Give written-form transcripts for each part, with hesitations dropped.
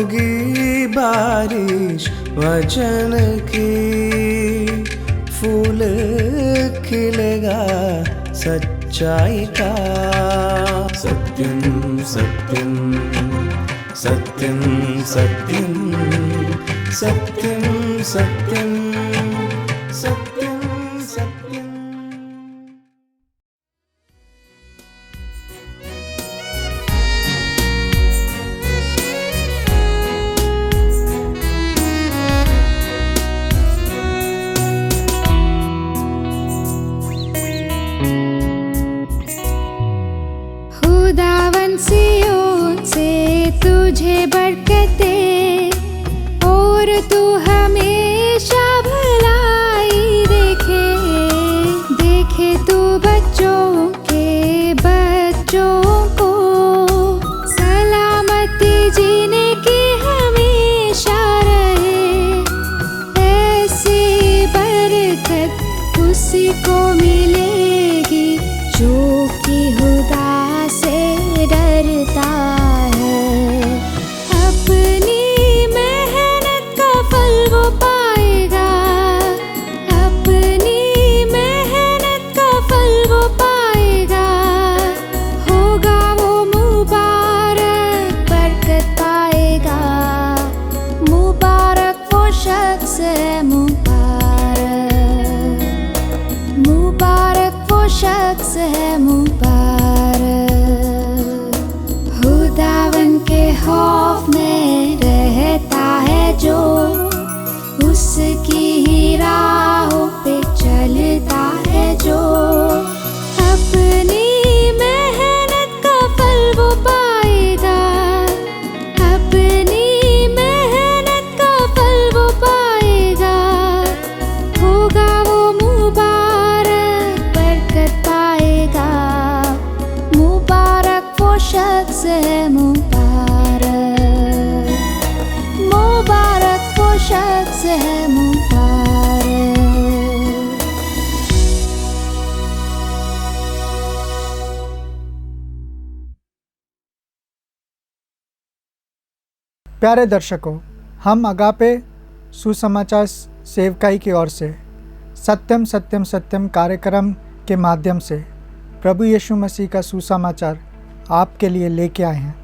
होगी बारिश वचन की, फूल खिलेगा सच्चाई का। सत्यम सत्यम सत्यम सत्यम सत्यम सत्यम सत्यम सत्यम। खुदावंशियों से तुझे बरकतें, और तू हमेशा भलाई देखे। देखे तू बच्चों को सलामती जीने की हमेशा रहे। ऐसी बरकत उसी को मिलेगी जो कि खुदा से डरता है। अपनी मेहनत का फल वो पाएगा, अपनी मेहनत का फल वो पाएगा। होगा वो मुबारक, बरकत पाएगा। मुबारक वो शख्स है, मुबारक वो शख्स है मुबारक। खुदावन के खौफ में रहता है जो, उसकी ही राहों पे चलता है जो। अपनी मेहनत का फल वो पाएगा, अपनी मेहनत का फल वो पाएगा। होगा वो मुबारक, बरकत पाएगा। मुबारक वो शख्स है मुबारक, मुबारक वो शख्स है मुबारक। प्यारे दर्शकों, हम अगापे सुसमाचार सेवकाई की ओर से सत्यम सत्यम सत्यम कार्यक्रम के माध्यम से प्रभु यीशु मसीह का सुसमाचार आपके लिए लेके आए हैं।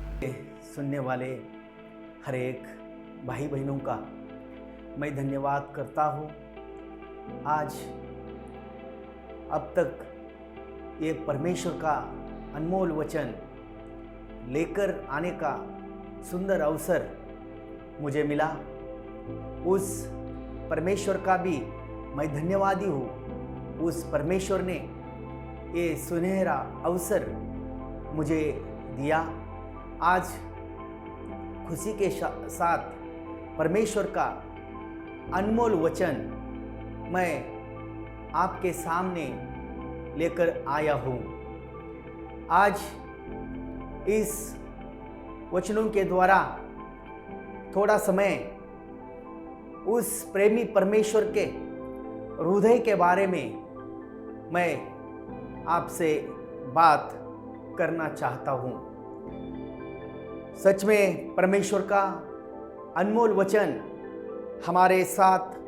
सुनने वाले हर एक भाई बहनों का मैं धन्यवाद करता हूँ। आज अब तक ये परमेश्वर का अनमोल वचन लेकर आने का सुंदर अवसर मुझे मिला। उस परमेश्वर का भी मैं धन्यवादी हूँ। उस परमेश्वर ने ये सुनहरा अवसर मुझे दिया। आज खुशी के साथ परमेश्वर का अनमोल वचन मैं आपके सामने लेकर आया हूँ। आज इस वचनों के द्वारा थोड़ा समय उस प्रेमी परमेश्वर के हृदय के बारे में मैं आपसे बात करना चाहता हूँ। सच में परमेश्वर का अनमोल वचन हमारे साथ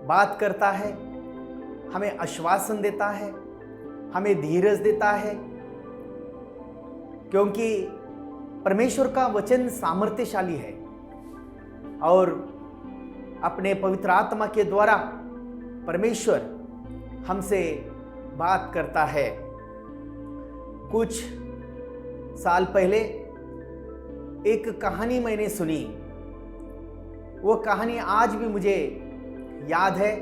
बात करता है, हमें आश्वासन देता है, हमें धीरज देता है, क्योंकि परमेश्वर का वचन सामर्थ्यशाली है और अपने पवित्र आत्मा के द्वारा परमेश्वर हमसे बात करता है। कुछ साल पहले एक कहानी मैंने सुनी। वो कहानी आज भी मुझे याद है।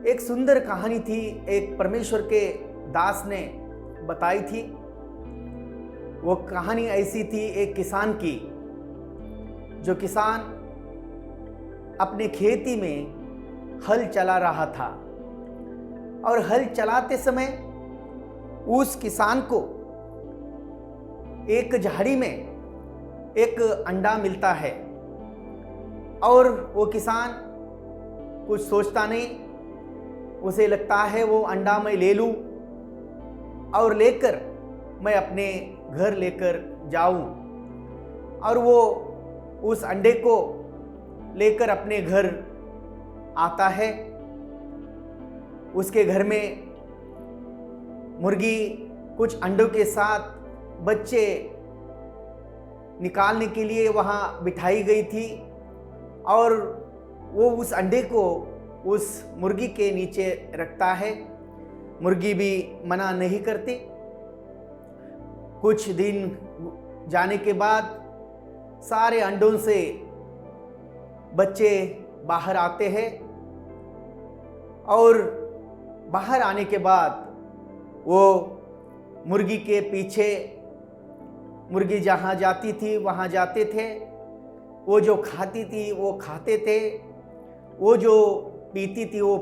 एक सुंदर कहानी थी, एक परमेश्वर के दास ने बताई थी। वो कहानी ऐसी थी एक किसान की, जो किसान अपने खेती में हल चला रहा था और हल चलाते समय उस किसान को एक झाड़ी में एक अंडा मिलता है और वो किसान कुछ सोचता नहीं, उसे लगता है वो अंडा मैं ले लूं और लेकर मैं अपने घर लेकर जाऊं। और वो उस अंडे को लेकर अपने घर आता है। उसके घर में मुर्गी कुछ अंडों के साथ बच्चे निकालने के लिए वहाँ बिठाई गई थी और वो उस अंडे को उस मुर्गी के नीचे रखता है। मुर्गी भी मना नहीं करती। कुछ दिन जाने के बाद सारे अंडों से बच्चे बाहर आते हैं और बाहर आने के बाद वो मुर्गी के पीछे, मुर्गी जहाँ जाती थी वहाँ जाते थे। वो जो खाती थी वो खाते थे, वो जो पीती थी वो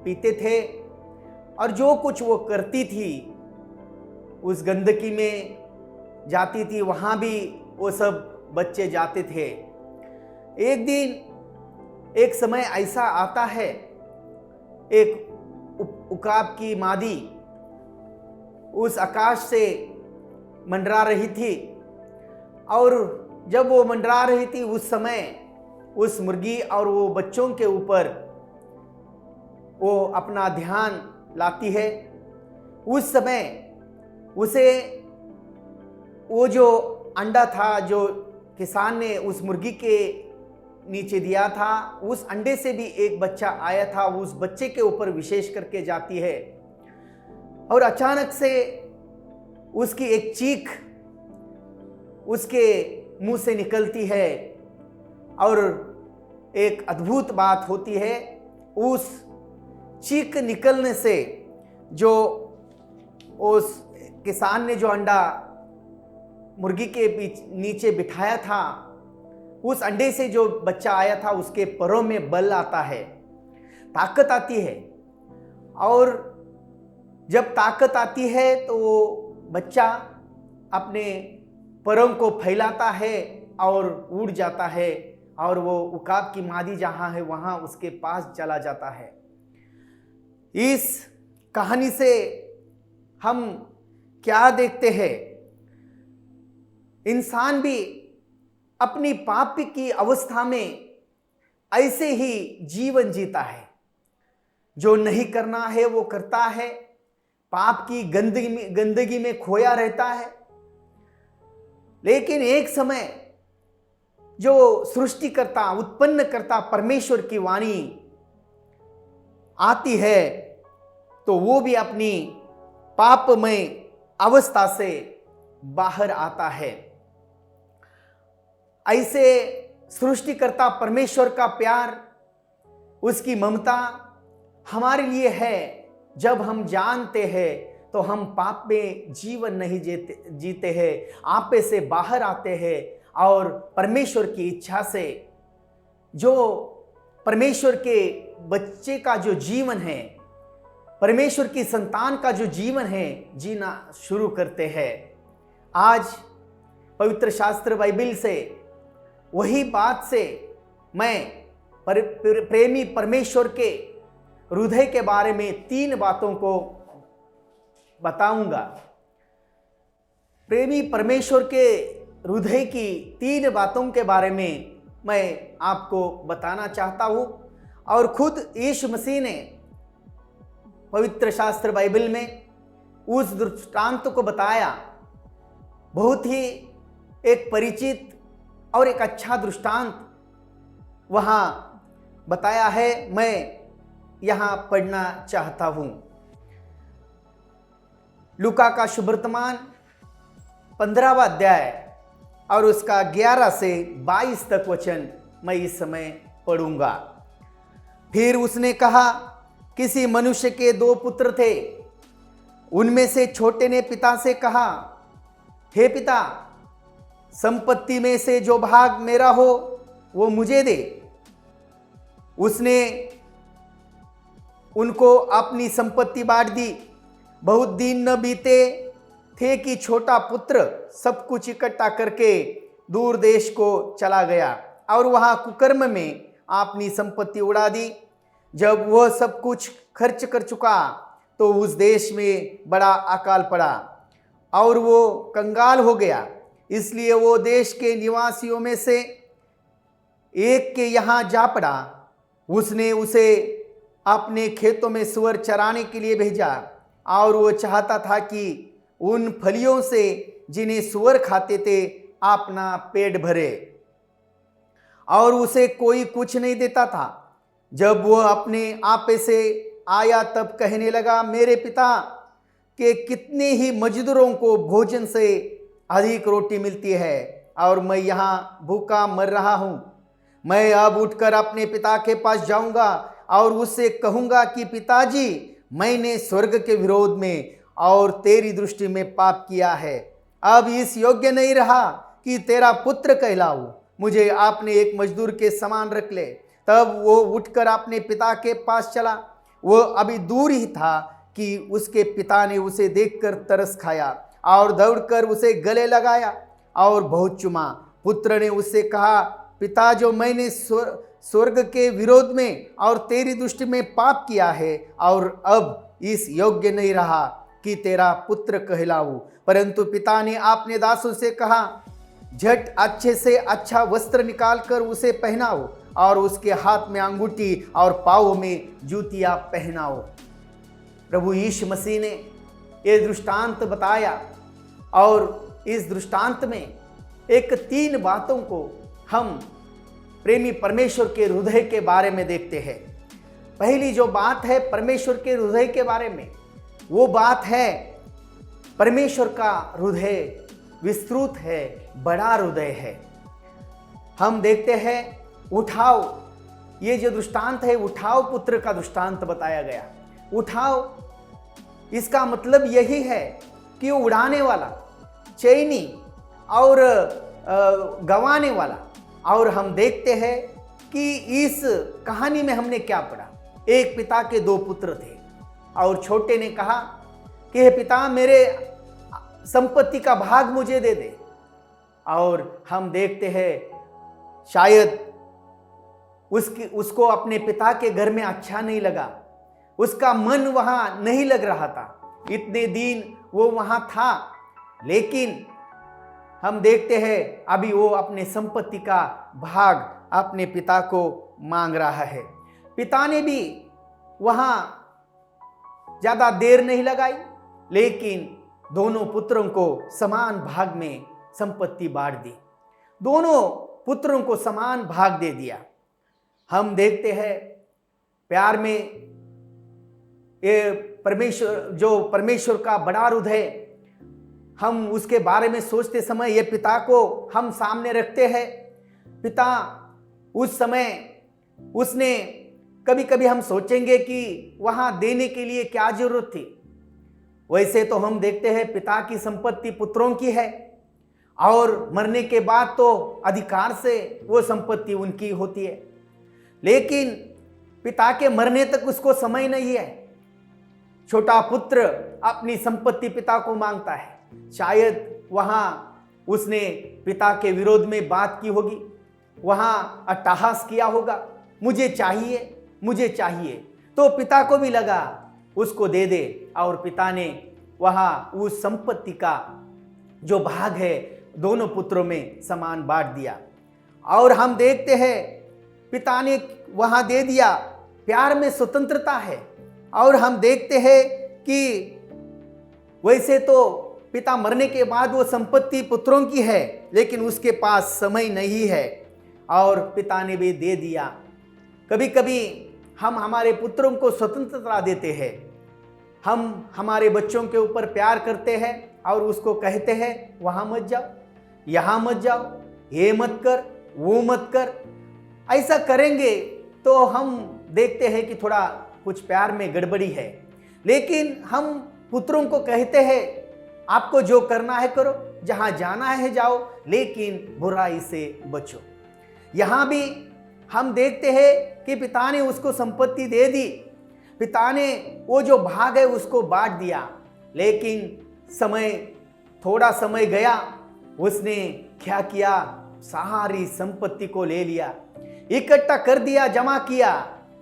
पीते थे, और जो कुछ वो करती थी उस गंदगी में जाती थी वहाँ भी वो सब बच्चे जाते थे। एक दिन एक समय ऐसा आता है, एक उकाब की मादी उस आकाश से मंडरा रही थी और जब वो मंडरा रही थी उस समय उस मुर्गी और वो बच्चों के ऊपर वो अपना ध्यान लाती है। उस समय उसे वो जो अंडा था जो किसान ने उस मुर्गी के नीचे दिया था, उस अंडे से भी एक बच्चा आया था। उस बच्चे के ऊपर विशेष करके जाती है और अचानक से उसकी एक चीख उसके मुंह से निकलती है और एक अद्भुत बात होती है। उस चीख निकलने से जो उस किसान ने जो अंडा मुर्गी के नीचे बिठाया था, उस अंडे से जो बच्चा आया था उसके पैरों में बल आता है, ताकत आती है। और जब ताकत आती है तो वो बच्चा अपने पैरों को फैलाता है और उड़ जाता है और वो उकाब की मादी जहाँ है वहाँ उसके पास चला जाता है। इस कहानी से हम क्या देखते हैं? इंसान भी अपनी पाप की अवस्था में ऐसे ही जीवन जीता है। जो नहीं करना है वो करता है, पाप की गंदगी में खोया रहता है। लेकिन एक समय जो सृष्टिकर्ता उत्पन्नकर्ता परमेश्वर की वाणी आती है तो वो भी अपनी पापमय अवस्था से बाहर आता है। ऐसे सृष्टिकर्ता परमेश्वर का प्यार, उसकी ममता हमारे लिए है। जब हम जानते हैं तो हम पाप में जीवन नहीं जीते हैं, आपे से बाहर आते हैं और परमेश्वर की इच्छा से, जो परमेश्वर के बच्चे का जो जीवन है, परमेश्वर की संतान का जो जीवन है, जीना शुरू करते हैं। आज पवित्र शास्त्र बाइबल से वही बात से मैं प्रेमी परमेश्वर के हृदय के बारे में 3 बातों को बताऊंगा। प्रेमी परमेश्वर के हृदय की 3 बातों के बारे में मैं आपको बताना चाहता हूं। और खुद यीशु मसीह ने पवित्र शास्त्र बाइबल में उस दृष्टांत को बताया। बहुत ही एक परिचित और एक अच्छा दृष्टांत वहाँ बताया है, मैं यहाँ पढ़ना चाहता हूँ। लूका का शुभ वर्तमान 15वां अध्याय और उसका 11 से 22 तक वचन मैं इस समय पढ़ूंगा। फिर उसने कहा, किसी मनुष्य के 2 पुत्र थे। उनमें से छोटे ने पिता से कहा, हे पिता, संपत्ति में से जो भाग मेरा हो वो मुझे दे। उसने उनको अपनी संपत्ति बांट दी। बहुत दिन न बीते थे कि छोटा पुत्र सब कुछ इकट्ठा करके दूर देश को चला गया और वहां कुकर्म में अपनी संपत्ति उड़ा दी। जब वह सब कुछ खर्च कर चुका तो उस देश में बड़ा अकाल पड़ा और वो कंगाल हो गया। इसलिए वो देश के निवासियों में से एक के यहाँ जा पड़ा। उसने उसे अपने खेतों में सूअर चराने के लिए भेजा और वो चाहता था कि उन फलियों से जिन्हें सूअर खाते थे अपना पेट भरे, और उसे कोई कुछ नहीं देता था। जब वो अपने आपे से आया तब कहने लगा, मेरे पिता के कितने ही मजदूरों को भोजन से अधिक रोटी मिलती है और मैं यहाँ भूखा मर रहा हूँ। मैं अब उठकर अपने पिता के पास जाऊँगा और उससे कहूँगा कि पिताजी, मैंने स्वर्ग के विरोध में और तेरी दृष्टि में पाप किया है। अब इस योग्य नहीं रहा कि तेरा पुत्र कहलाऊं। मुझे आपने एक मजदूर के समान रख ले। तब वो उठकर अपने पिता के पास चला। वो अभी दूर ही था कि उसके पिता ने उसे देखकर तरस खाया और दौड़कर उसे गले लगाया और बहुत चूमा। पुत्र ने उससे कहा, पिता, जो मैंने स्वर्ग के विरोध में और तेरी दृष्टि में पाप किया है और अब इस योग्य नहीं रहा कि तेरा पुत्र कहलाऊं। परंतु पिता ने अपने दासों से कहा, झट अच्छे से अच्छा वस्त्र निकालकर उसे पहनाओ और उसके हाथ में अंगूठी और पाँव में जूतियां पहनाओ। प्रभु यीशु मसीह ने ये दृष्टांत बताया और इस दृष्टांत में एक 3 बातों को हम प्रेमी परमेश्वर के हृदय के बारे में देखते हैं। पहली जो बात है परमेश्वर के हृदय के बारे में, वो बात है परमेश्वर का हृदय विस्तृत है, बड़ा हृदय है। हम देखते हैं उठाओ, ये जो दृष्टांत है उठाओ पुत्र का दृष्टांत बताया गया। उठाओ इसका मतलब यही है कि उड़ाने वाला, चैनी और गंवाने वाला। और हम देखते हैं कि इस कहानी में हमने क्या पढ़ा। एक पिता के 2 पुत्र थे और छोटे ने कहा कि हे पिता, मेरे संपत्ति का भाग मुझे दे दे। और हम देखते हैं शायद उसको अपने पिता के घर में अच्छा नहीं लगा, उसका मन वहाँ नहीं लग रहा था। इतने दिन वो वहाँ था, लेकिन हम देखते हैं अभी वो अपने संपत्ति का भाग अपने पिता को मांग रहा है। पिता ने भी वहाँ ज़्यादा देर नहीं लगाई, लेकिन दोनों पुत्रों को समान भाग में संपत्ति बांट दी। दोनों पुत्रों को समान भाग दे दिया। हम देखते हैं प्यार में ये परमेश्वर का बड़ा हृदय, हम उसके बारे में सोचते समय ये पिता को हम सामने रखते हैं। पिता उस समय उसने कभी कभी हम सोचेंगे कि वहाँ देने के लिए क्या जरूरत थी। वैसे तो हम देखते हैं पिता की संपत्ति पुत्रों की है और मरने के बाद तो अधिकार से वो संपत्ति उनकी होती है, लेकिन पिता के मरने तक उसको समय नहीं है। छोटा पुत्र अपनी संपत्ति पिता को मांगता है। शायद वहाँ उसने पिता के विरोध में बात की होगी, वहाँ अट्टहास किया होगा, मुझे चाहिए मुझे चाहिए। तो पिता को भी लगा उसको दे दे, और पिता ने वहाँ उस संपत्ति का जो भाग है दोनों पुत्रों में समान बांट दिया। और हम देखते हैं पिता ने वहाँ दे दिया। प्यार में स्वतंत्रता है। और हम देखते हैं कि वैसे तो पिता मरने के बाद वो संपत्ति पुत्रों की है, लेकिन उसके पास समय नहीं है और पिता ने भी दे दिया। कभी कभी हम हमारे पुत्रों को स्वतंत्रता देते हैं। हम हमारे बच्चों के ऊपर प्यार करते हैं और उसको कहते हैं वहाँ मत जाओ, यहाँ मत जाओ, ये मत कर, वो मत कर। ऐसा करेंगे तो हम देखते हैं कि थोड़ा कुछ प्यार में गड़बड़ी है। लेकिन हम पुत्रों को कहते हैं आपको जो करना है करो, जहाँ जाना है जाओ, लेकिन बुराई से बचो। यहाँ भी हम देखते हैं कि पिता ने उसको संपत्ति दे दी, पिता ने वो जो भाग है उसको बांट दिया, लेकिन थोड़ा समय गया, उसने क्या किया, सारी संपत्ति को ले लिया, इकट्ठा कर दिया, जमा किया।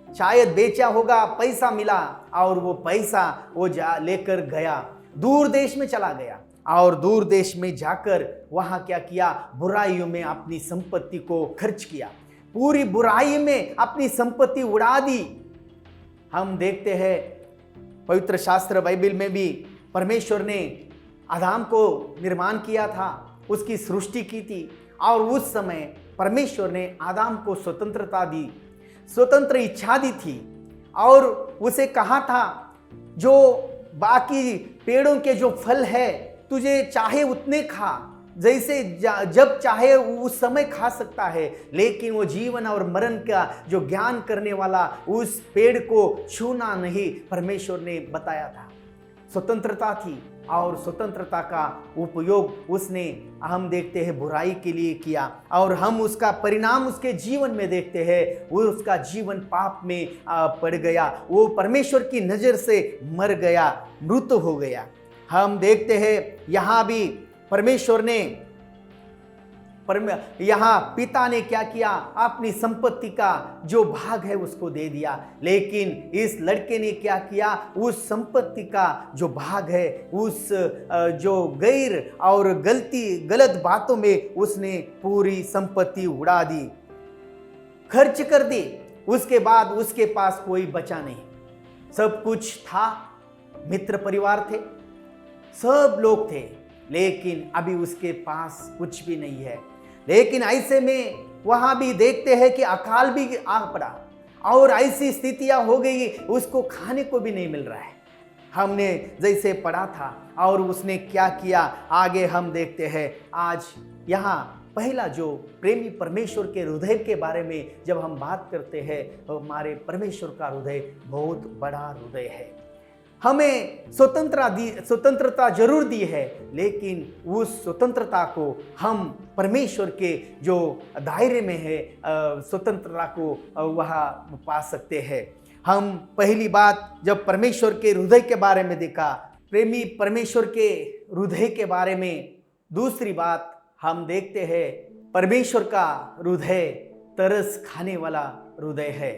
शायद बेचा होगा, पैसा मिला और वो पैसा वो लेकर गया, दूर देश में चला गया और दूर देश में जाकर वहाँ क्या किया, बुराइयों में अपनी संपत्ति को खर्च किया। पूरी बुराई में अपनी संपत्ति उड़ा दी। हम देखते हैं पवित्र शास्त्र बाइबल में भी परमेश्वर ने आदम को निर्माण किया था, उसकी सृष्टि की थी, और उस समय परमेश्वर ने आदम को स्वतंत्रता दी, स्वतंत्र इच्छा दी थी, और उसे कहा था जो बाकी पेड़ों के जो फल है तुझे चाहे उतने खा, जैसे जब चाहे उस समय खा सकता है, लेकिन वो जीवन और मरण का जो ज्ञान करने वाला उस पेड़ को छूना नहीं, परमेश्वर ने बताया था। स्वतंत्रता थी, और स्वतंत्रता का उपयोग उसने, हम देखते हैं, बुराई के लिए किया, और हम उसका परिणाम उसके जीवन में देखते हैं। वो उसका जीवन पाप में पड़ गया, वो परमेश्वर की नज़र से मर गया, मृत हो गया। हम देखते हैं यहाँ भी परमेश्वर ने यहाँ पिता ने क्या किया, अपनी संपत्ति का जो भाग है उसको दे दिया, लेकिन इस लड़के ने क्या किया, उस संपत्ति का जो भाग है, उस जो गैर और गलत बातों में उसने पूरी संपत्ति उड़ा दी, खर्च कर दी। उसके बाद उसके पास कोई बचा नहीं। सब कुछ था, मित्र परिवार थे, सब लोग थे, लेकिन अभी उसके पास कुछ भी नहीं है। लेकिन ऐसे में वहां भी देखते हैं कि अकाल भी आ पड़ा, और ऐसी स्थितियां हो गई, उसको खाने को भी नहीं मिल रहा है। हमने जैसे पढ़ा था, और उसने क्या किया आगे हम देखते हैं। आज यहाँ पहला जो प्रेमी परमेश्वर के हृदय के बारे में जब हम बात करते हैं, तो हमारे परमेश्वर का हृदय बहुत बड़ा हृदय है। हमें स्वतंत्रता जरूर दी है, लेकिन उस स्वतंत्रता को हम परमेश्वर के जो दायरे में है, स्वतंत्रता को वहाँ पा सकते हैं। हम पहली बात जब परमेश्वर के हृदय के बारे में देखा, प्रेमी परमेश्वर के हृदय के बारे में, दूसरी बात हम देखते हैं परमेश्वर का हृदय तरस खाने वाला हृदय है।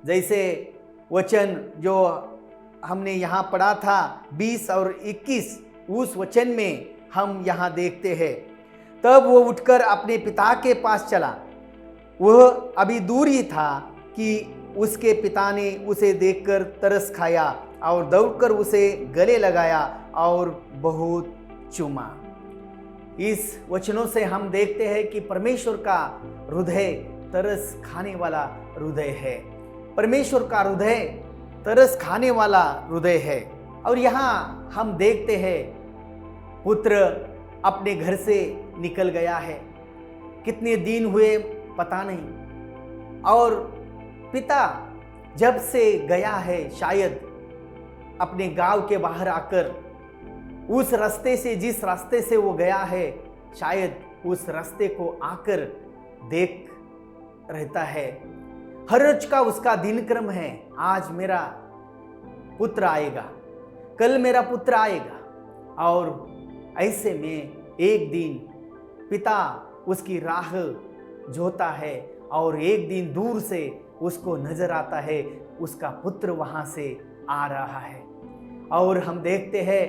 जैसे वचन जो हमने यहाँ पढ़ा था 20 और 21, उस वचन में हम यहाँ देखते हैं, तब वो उठकर अपने पिता के पास चला। वह अभी दूर ही था कि उसके पिता ने उसे देखकर तरस खाया और दौड़कर उसे गले लगाया और बहुत चूमा। इस वचनों से हम देखते हैं कि परमेश्वर का हृदय तरस खाने वाला हृदय है। परमेश्वर का हृदय तरस खाने वाला हृदय है। और यहाँ हम देखते हैं पुत्र अपने घर से निकल गया है, कितने दिन हुए पता नहीं, और पिता जब से गया है, शायद अपने गांव के बाहर आकर उस रास्ते से, जिस रास्ते से वो गया है, शायद उस रास्ते को आकर देख रहता है। हर रोज का उसका दिनक्रम है, आज मेरा पुत्र आएगा, कल मेरा पुत्र आएगा, और ऐसे में एक दिन पिता उसकी राह जोता है, और एक दिन दूर से उसको नजर आता है उसका पुत्र वहां से आ रहा है। और हम देखते हैं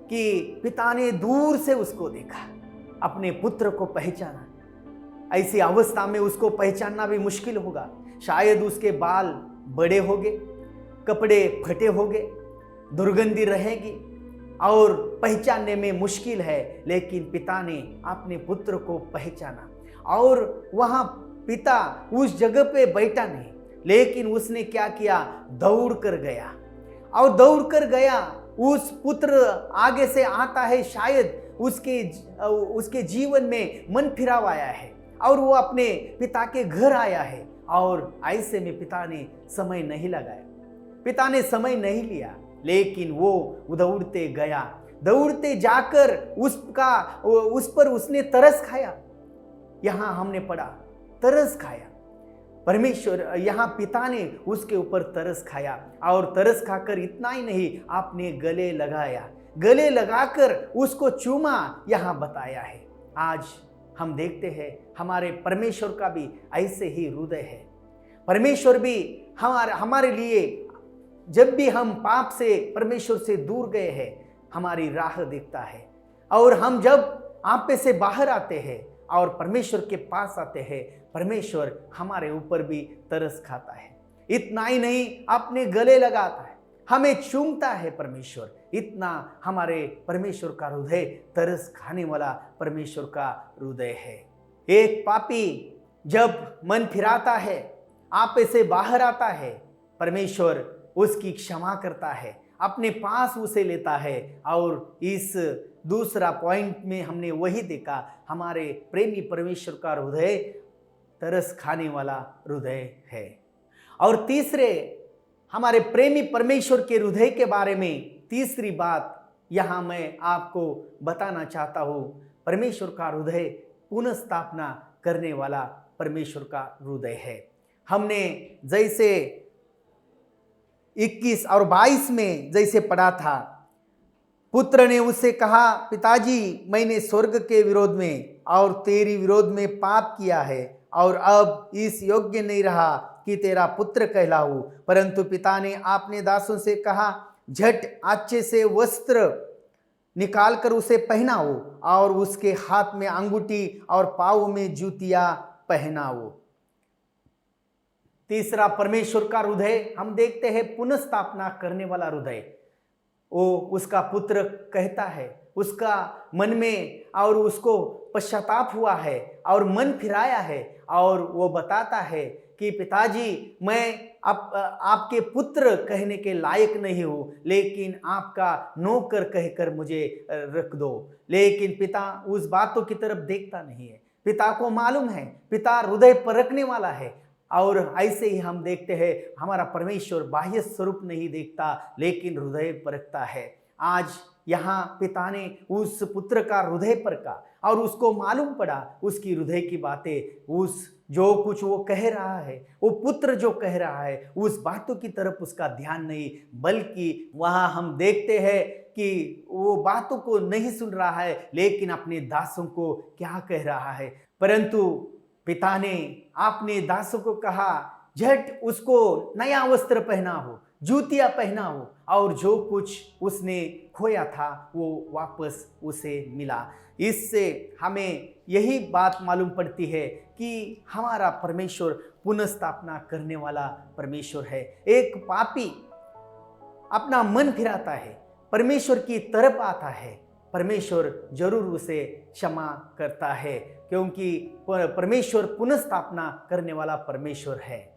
कि पिता ने दूर से उसको देखा, अपने पुत्र को पहचाना। ऐसी अवस्था में उसको पहचानना भी मुश्किल होगा, शायद उसके बाल बड़े हो गए, कपड़े फटे हो गए, दुर्गंधी रहेगी और पहचानने में मुश्किल है। लेकिन पिता ने अपने पुत्र को पहचाना, और वहां पिता उस जगह पे बैठा नहीं, लेकिन उसने क्या किया, दौड़ कर गया, और दौड़ कर गया। उस पुत्र आगे से आता है, शायद उसके जीवन में मन फिराव आया है, और वो अपने पिता के घर आया है, और ऐसे में पिता ने समय नहीं लगाया, पिता ने समय नहीं लिया, लेकिन वो दौड़ते गया, दौड़ते जाकर उस पर उसने तरस खाया। यहाँ हमने पढ़ा तरस खाया, परमेश्वर यहाँ पिता ने उसके ऊपर तरस खाया, और तरस खाकर इतना ही नहीं, आपने गले लगाया, गले लगाकर उसको चूमा, यहाँ बताया है। आज हम देखते हैं हमारे परमेश्वर का भी ऐसे ही हृदय है। परमेश्वर भी हमारे लिए, जब भी हम पाप से, परमेश्वर से दूर गए हैं, हमारी राह देखता है, और हम जब आपे से बाहर आते हैं, और परमेश्वर के पास आते हैं, परमेश्वर हमारे ऊपर भी तरस खाता है। इतना ही नहीं, अपने गले लगाता है, हमें चूमता है परमेश्वर। इतना हमारे परमेश्वर का हृदय तरस खाने वाला परमेश्वर का हृदय है। एक पापी जब मन फिराता है, आपे से बाहर आता है, परमेश्वर उसकी क्षमा करता है, अपने पास उसे लेता है। और इस दूसरा पॉइंट में हमने वही देखा, हमारे प्रेमी परमेश्वर का हृदय तरस खाने वाला हृदय है। और तीसरे, हमारे प्रेमी परमेश्वर के हृदय के बारे में तीसरी बात यहाँ मैं आपको बताना चाहता हूँ, परमेश्वर का हृदय पुनः स्थापना करने वाला परमेश्वर का हृदय है। हमने जैसे 21 और 22 में जैसे पढ़ा था, पुत्र ने उससे कहा, पिताजी मैंने स्वर्ग के विरोध में और तेरी विरोध में पाप किया है और अब इस योग्य नहीं रहा कि तेरा पुत्र कहलाऊं। परंतु पिता ने अपने दासों से कहा, झट अच्छे से वस्त्र निकालकर उसे पहनाओ और उसके हाथ में अंगूठी और पाँव में जूतियां पहनाओ। तीसरा, परमेश्वर का हृदय हम देखते हैं पुनः स्थापना करने वाला हृदय। वो उसका पुत्र कहता है, उसका मन में और उसको पश्चाताप हुआ है और मन फिराया है और वो बताता है कि पिताजी मैं आपके पुत्र कहने के लायक नहीं हूँ, लेकिन आपका नौकर कहकर मुझे रख दो। लेकिन पिता उस बातों की तरफ देखता नहीं है। पिता को मालूम है, पिता हृदय परखने वाला है। और ऐसे ही हम देखते हैं, हमारा परमेश्वर बाह्य स्वरूप नहीं देखता लेकिन हृदय परखता है। आज यहाँ पिता ने उस पुत्र का हृदय परखा और उसको मालूम पड़ा उसकी हृदय की बातें, उस जो कुछ वो कह रहा है, वो पुत्र जो कह रहा है, उस बातों की तरफ उसका ध्यान नहीं, बल्कि वहाँ हम देखते हैं कि वो बातों को नहीं सुन रहा है लेकिन अपने दासों को क्या कह रहा है। परंतु पिता ने अपने दासों को कहा, झट उसको नया वस्त्र पहनाओ, जूतियां पहनाओ और जो कुछ उसने खोया था वो वापस उसे मिला। इससे हमें यही बात मालूम पड़ती है कि हमारा परमेश्वर पुनः स्थापना करने वाला परमेश्वर है। एक पापी अपना मन फिराता है, परमेश्वर की तरफ आता है, परमेश्वर जरूर उसे क्षमा करता है, क्योंकि परमेश्वर पुनः स्थापना करने वाला परमेश्वर है।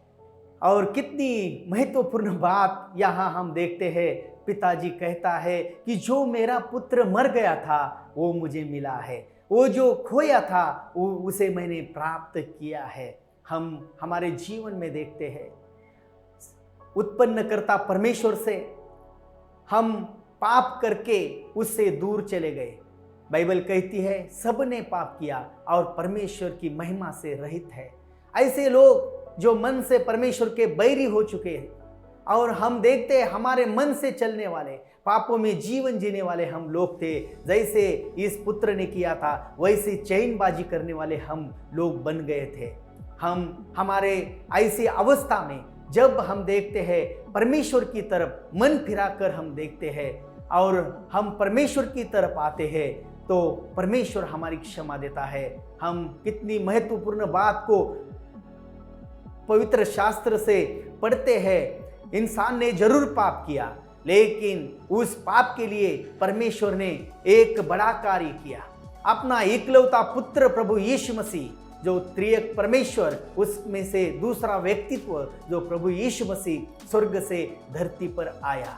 और कितनी महत्वपूर्ण बात यहाँ हम देखते हैं, पिताजी कहता है कि जो मेरा पुत्र मर गया था वो मुझे मिला है, वो जो खोया था वो उसे मैंने प्राप्त किया है। हम हमारे जीवन में देखते हैं, उत्पन्नकर्ता परमेश्वर से हम पाप करके उससे दूर चले गए। बाइबल कहती है सबने पाप किया और परमेश्वर की महिमा से रहित है। ऐसे लोग जो मन से परमेश्वर के बैरी हो चुके हैं, और हम देखते हैं हमारे मन से चलने वाले, पापों में जीवन जीने वाले हम लोग थे। जैसे इस पुत्र ने किया था वैसे चैनबाजी करने वाले हम लोग बन गए थे। हम हमारे ऐसी अवस्था में जब हम देखते हैं परमेश्वर की तरफ मन फिराकर हम देखते हैं और हम परमेश्वर की तरफ आते हैं तो परमेश्वर हमारी क्षमा देता है। हम कितनी महत्वपूर्ण बात को पवित्र शास्त्र से पढ़ते हैं, इंसान ने जरूर पाप किया लेकिन उस पाप के लिए परमेश्वर ने एक बड़ा कार्य किया, अपना एकलौता पुत्र प्रभु यीशु मसीह जो त्रिएक परमेश्वर, उसमें से दूसरा व्यक्तित्व जो प्रभु यीशु मसीह स्वर्ग से धरती पर आया।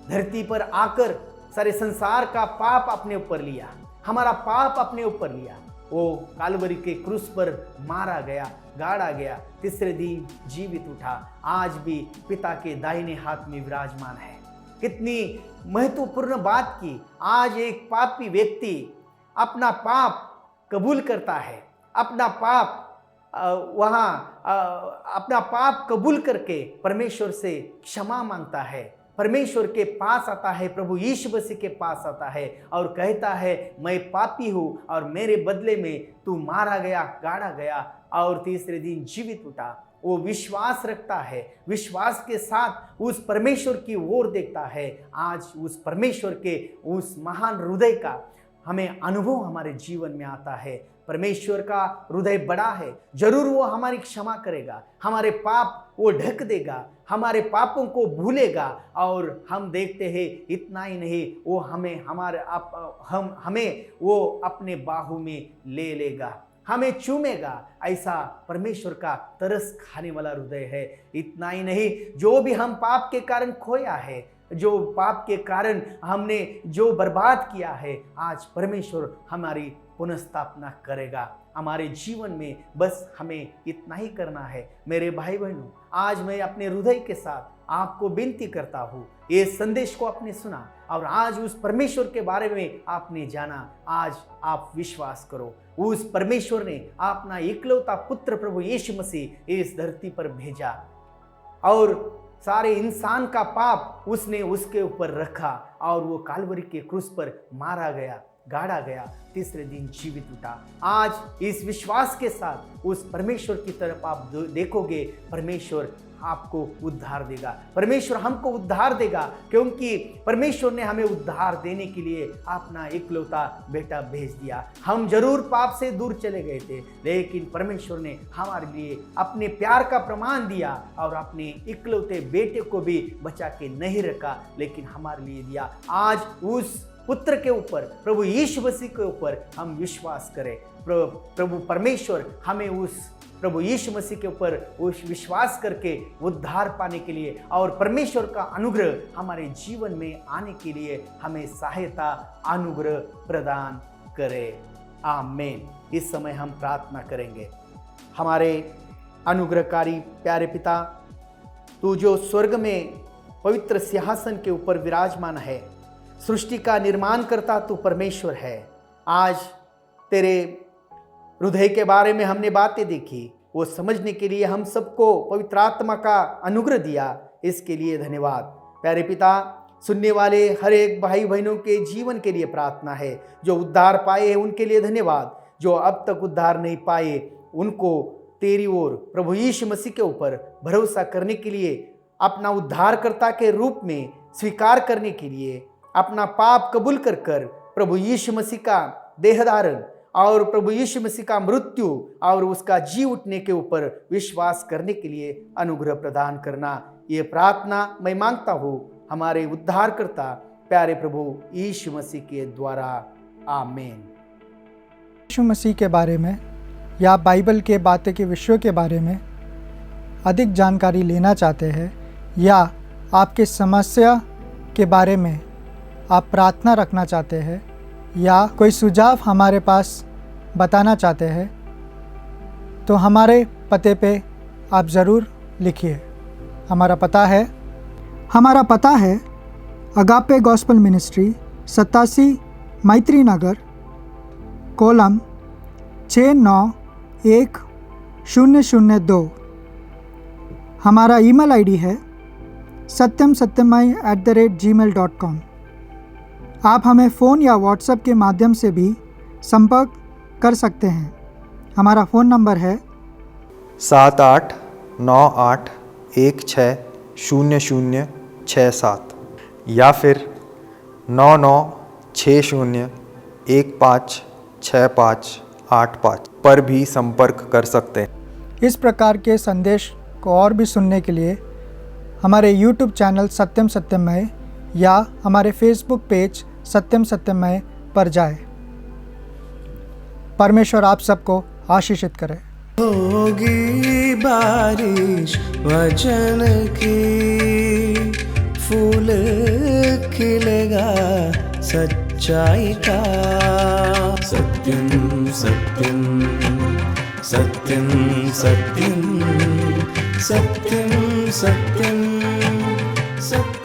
धरती पर आकर सारे संसार का पाप अपने ऊपर लिया, हमारा पाप अपने ऊपर लिया। वो कालवरी के क्रूस पर मारा गया, गाड़ा गया, तीसरे दिन जीवित उठा, आज भी पिता के दाहिने हाथ में विराजमान है। कितनी महत्वपूर्ण बात की, आज एक पापी व्यक्ति अपना पाप कबूल करता है, अपना पाप अपना पाप कबूल करके परमेश्वर से क्षमा मांगता है, परमेश्वर के पास आता है, प्रभु यीशु मसीह के पास आता है और कहता है मैं पापी हूँ और मेरे बदले में तू मारा गया, गाड़ा गया और तीसरे दिन जीवित उठा। वो विश्वास रखता है, विश्वास के साथ उस परमेश्वर की ओर देखता है। आज उस परमेश्वर के उस महान हृदय का हमें अनुभव हमारे जीवन में आता है। परमेश्वर का हृदय बड़ा है, जरूर वो हमारी क्षमा करेगा, हमारे पाप वो ढक देगा, हमारे पापों को भूलेगा। और हम देखते हैं इतना ही नहीं, वो हमें वो अपने बाहू में ले लेगा, हमें चूमेगा। ऐसा परमेश्वर का तरस खाने वाला हृदय है। इतना ही नहीं, जो भी हम पाप के कारण खोया है, जो पाप के कारण हमने जो बर्बाद किया है, आज परमेश्वर हमारी पुनर्स्थापना करेगा हमारे जीवन में। बस हमें इतना ही करना है। मेरे भाई बहनों, आज मैं अपने हृदय के साथ आपको विनती करता हूँ, ये संदेश को आपने सुना और आज उस परमेश्वर के बारे में आपने जाना। आज आप विश्वास करो, उस परमेश्वर ने अपना इकलौता पुत्र प्रभु यीशु मसीह इस धरती पर भेजा और सारे इंसान का पाप उसने उसके ऊपर रखा और वो काल्वरी के क्रूस पर मारा गया, गाड़ा गया, तीसरे दिन जीवित उठा। आज इस विश्वास के साथ उस परमेश्वर की तरफ आप देखोगे, परमेश्वर आपको उद्धार देगा, परमेश्वर हमको उद्धार देगा, क्योंकि परमेश्वर ने हमें उद्धार देने के लिए अपना इकलौता बेटा भेज दिया। हम जरूर पाप से दूर चले गए थे, लेकिन परमेश्वर ने हमारे लिए अपने प्यार का प्रमाण दिया और अपने इकलौते बेटे को भी बचा के नहीं रखा, लेकिन हमारे लिए दिया। आज उस पुत्र के ऊपर, प्रभु यीशु मसीह के ऊपर हम विश्वास करें। प्रभु परमेश्वर हमें उस प्रभु यीशु मसीह के ऊपर उस विश्वास करके उद्धार पाने के लिए और परमेश्वर का अनुग्रह हमारे जीवन में आने के लिए हमें सहायता अनुग्रह प्रदान करे। आमीन। इस समय हम प्रार्थना करेंगे। हमारे अनुग्रहकारी प्यारे पिता, तू जो स्वर्ग में पवित्र सिंहासन के ऊपर विराजमान है, सृष्टि का निर्माण करता तू परमेश्वर है। आज तेरे हृदय के बारे में हमने बातें देखी, वो समझने के लिए हम सबको पवित्र आत्मा का अनुग्रह दिया, इसके लिए धन्यवाद। प्यारे पिता, सुनने वाले हर एक भाई बहनों के जीवन के लिए प्रार्थना है। जो उद्धार पाए हैं उनके लिए धन्यवाद, जो अब तक उद्धार नहीं पाए उनको तेरी ओर प्रभु यीशु मसीह के ऊपर भरोसा करने के लिए, अपना उद्धारकर्ता के रूप में स्वीकार करने के लिए, अपना पाप कबूल कर कर प्रभु यीशु मसीह का देह धारण और प्रभु यीशु मसीह का मृत्यु और उसका जी उठने के ऊपर विश्वास करने के लिए अनुग्रह प्रदान करना, ये प्रार्थना मैं मांगता हूँ हमारे उद्धारकर्ता प्यारे प्रभु यीशु मसीह के द्वारा। आमीन। यीशु मसीह के बारे में या बाइबल के बातें के विषयों के बारे में अधिक जानकारी लेना चाहते हैं या आपके समस्या के बारे में आप प्रार्थना रखना चाहते हैं या कोई सुझाव हमारे पास बताना चाहते हैं, तो हमारे पते पे आप ज़रूर लिखिए। हमारा पता है अगापे गॉस्पेल मिनिस्ट्री 87 मैत्री नगर, कोलम 691002। हमारा ईमेल आईडी है satyamsatyamai@gmail.com। आप हमें फ़ोन या व्हाट्सएप के माध्यम से भी संपर्क कर सकते हैं। हमारा फ़ोन नंबर है 7898160067 या फिर 9960156585 पर भी संपर्क कर सकते हैं। इस प्रकार के संदेश को और भी सुनने के लिए हमारे YouTube चैनल सत्यम सत्यमय या हमारे Facebook पेज सत्यम सत्यमय पर जाएं। परमेश्वर आप सबको आशीषित करे। होगी बारिश वचन की, फूल खिलेगा सच्चाई का। सत्यम सत्यम सत्यम सत्यम सत्यम सत्यम सत्यम।